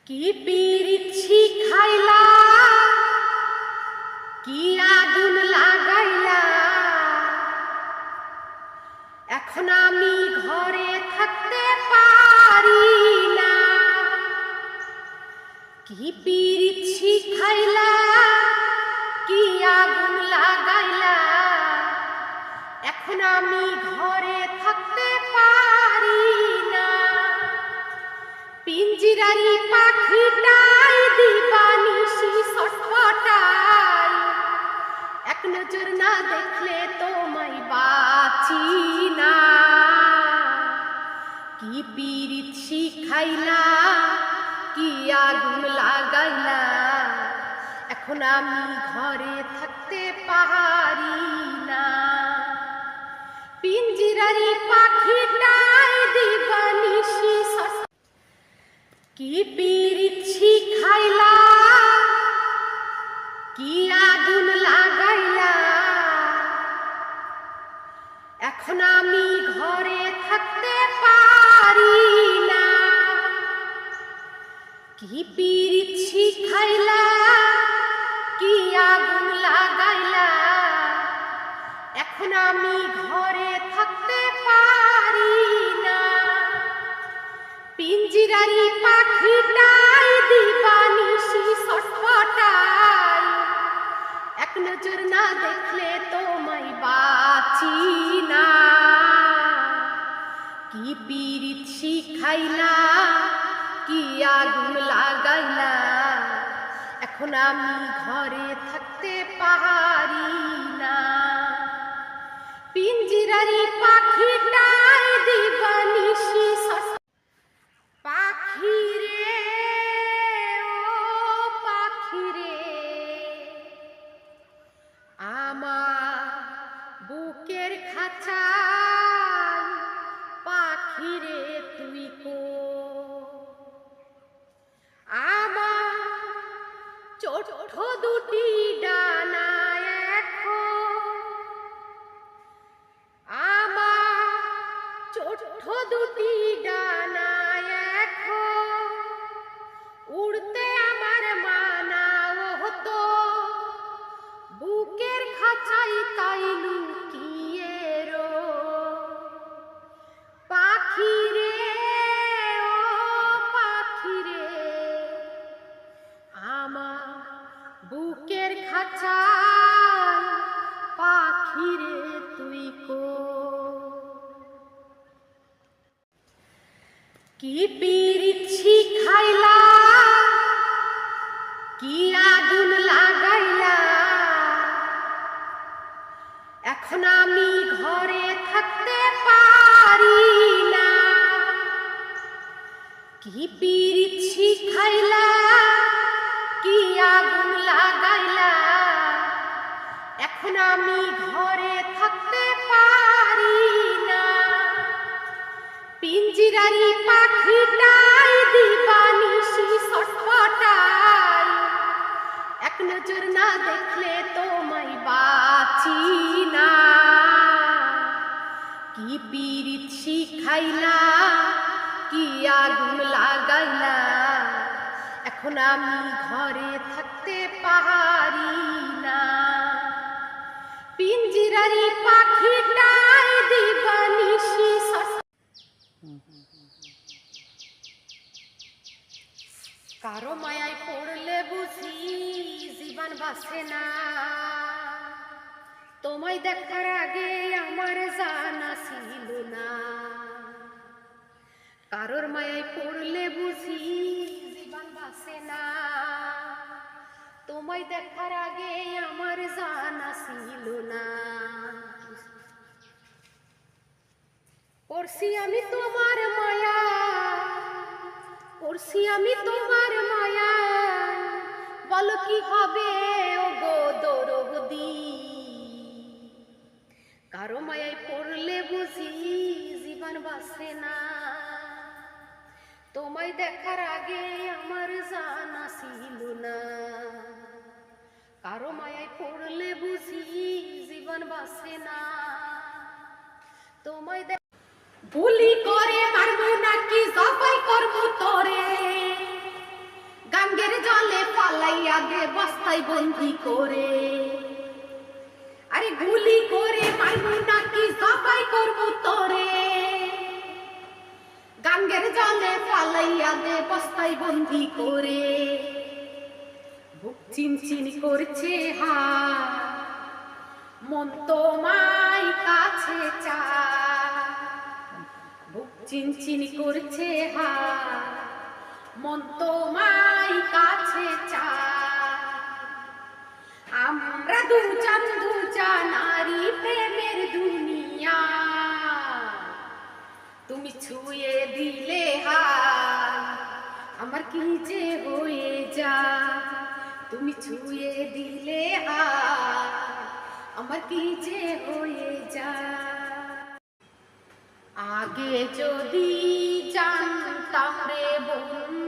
কি পিরিছি খাইলা, কি আগুন লাগাইলা, এখন আমি ঘরে থাকতে পারি না। কি পিরিছি খাইলা, কি আগুন লাগাইলা, এখন আমি ঘরে থাকতে পারি না। পিঞ্জিরারি পাখিটাই দিবানিশি ছটফটাই, এক নজর না দেখলে তোমায় বাঁচি না। কি পিরিত শিখাইলা, কি আগুন লাগাইলা, এখন আমি ঘরে থাকতে পারি না। পিঞ্জিরারি পাখিটাই দিবানিশি কি পিরিত শিখাইলা, কি আগুন লাগাইলা, এখন আমি ঘরে থাকতে পারি না। কি পিরিত শিখাইলা, কি আগুন লাগাইলা, এখন আমি ঘরে থাকতে পারি না। পিঞ্জিরারি পাখিটাই দিবানিশি ছটফটাই, এক নজর না দেখলে তোমায় বাঁচি না। কি পিরিত শিখাইলা, কি আগুন লাগাইলা, এখন আমি ঘরে থাকতে পারি না। পিঞ্জিরারি পাখিটাই দিবানিশি পাখিরে ও পাখিরে, আমার বুকের খাঁচায় পাখিরে তুই কো, আমার ছোট দুটি ডানায় এখন, আমার ছোট দুটি ডানায় এখন, উড়তে আমার মানা হতো, বুকের খাঁচাই তাই লুকিয়ে রো। পাখিরে ও পাখিরে, আমার বুকের খাঁচায় পাখিরে তুই কো। কি পিরিত শিখাইলা, কি আগুন লাগাইলা, এখন আমি ঘরে থাকতে পারি না। কি পিরিত শিখাইলা, কি আগুন লাগাইলা, এখন আমি ঘরে থাকতে পারি না। পিঞ্জিরারি পাখিটাই দিবানিশি ছটফটাই, এক নজর না দেখলে তোমায় বাঁচি না। কি পিরিত শিখাইলা, কি আগুন লাগাইলা, এখন আমি ঘরে থাকতে পারি না। পিঞ্জিরারি পাখিটাই দিবানিশি কারো মায়ায় পড়লে বুঝি জীবন বাঁচে না। তোমায় দেখার আগে আমার জানা ছিল না। কারোর মায়ায় পড়লে বুঝি জীবন বাঁচে না। তোমায় দেখার আগে আমার জানা ছিল না। পড়ছি আমি তোমার মায়া, পড়ছি আমি তোমার মায়া, বলো কি হবে ও গো দরদি। কারো মায়ায় পড়লে বুঝি জীবন বাঁচে না। তোমায় দেখার আগে আমার জানা ছিল না। কারো মায়ায় পড়লে বুঝি জীবন বাঁচে না। তোমায় বুলি করে মারবো নাকি জবাই করবো তোরে, বস্তায় বন্দি করে। আরে গুলি করে মারবো নাকি জবাই করবো তোরে, গাঙ্গের জলে ফালাইয়া দে বস্তায় বন্দি করে। বুক চিনচিন করছে হায়, মন তোমায় কাছে চায়। বুক চিনচিন করছে হায়, মন তোমায় কাছে চায়। আমরা দুজন নারী প্রেমের দুনিয়া, তুমি ছুঁয়ে দিলে হায় আমার কি যে হয়ে যায়। তুমি ছুঁয়ে দিলে হায় আমার কি যে হয়ে যায়। আগে যদি জানতাম রে বন্ধু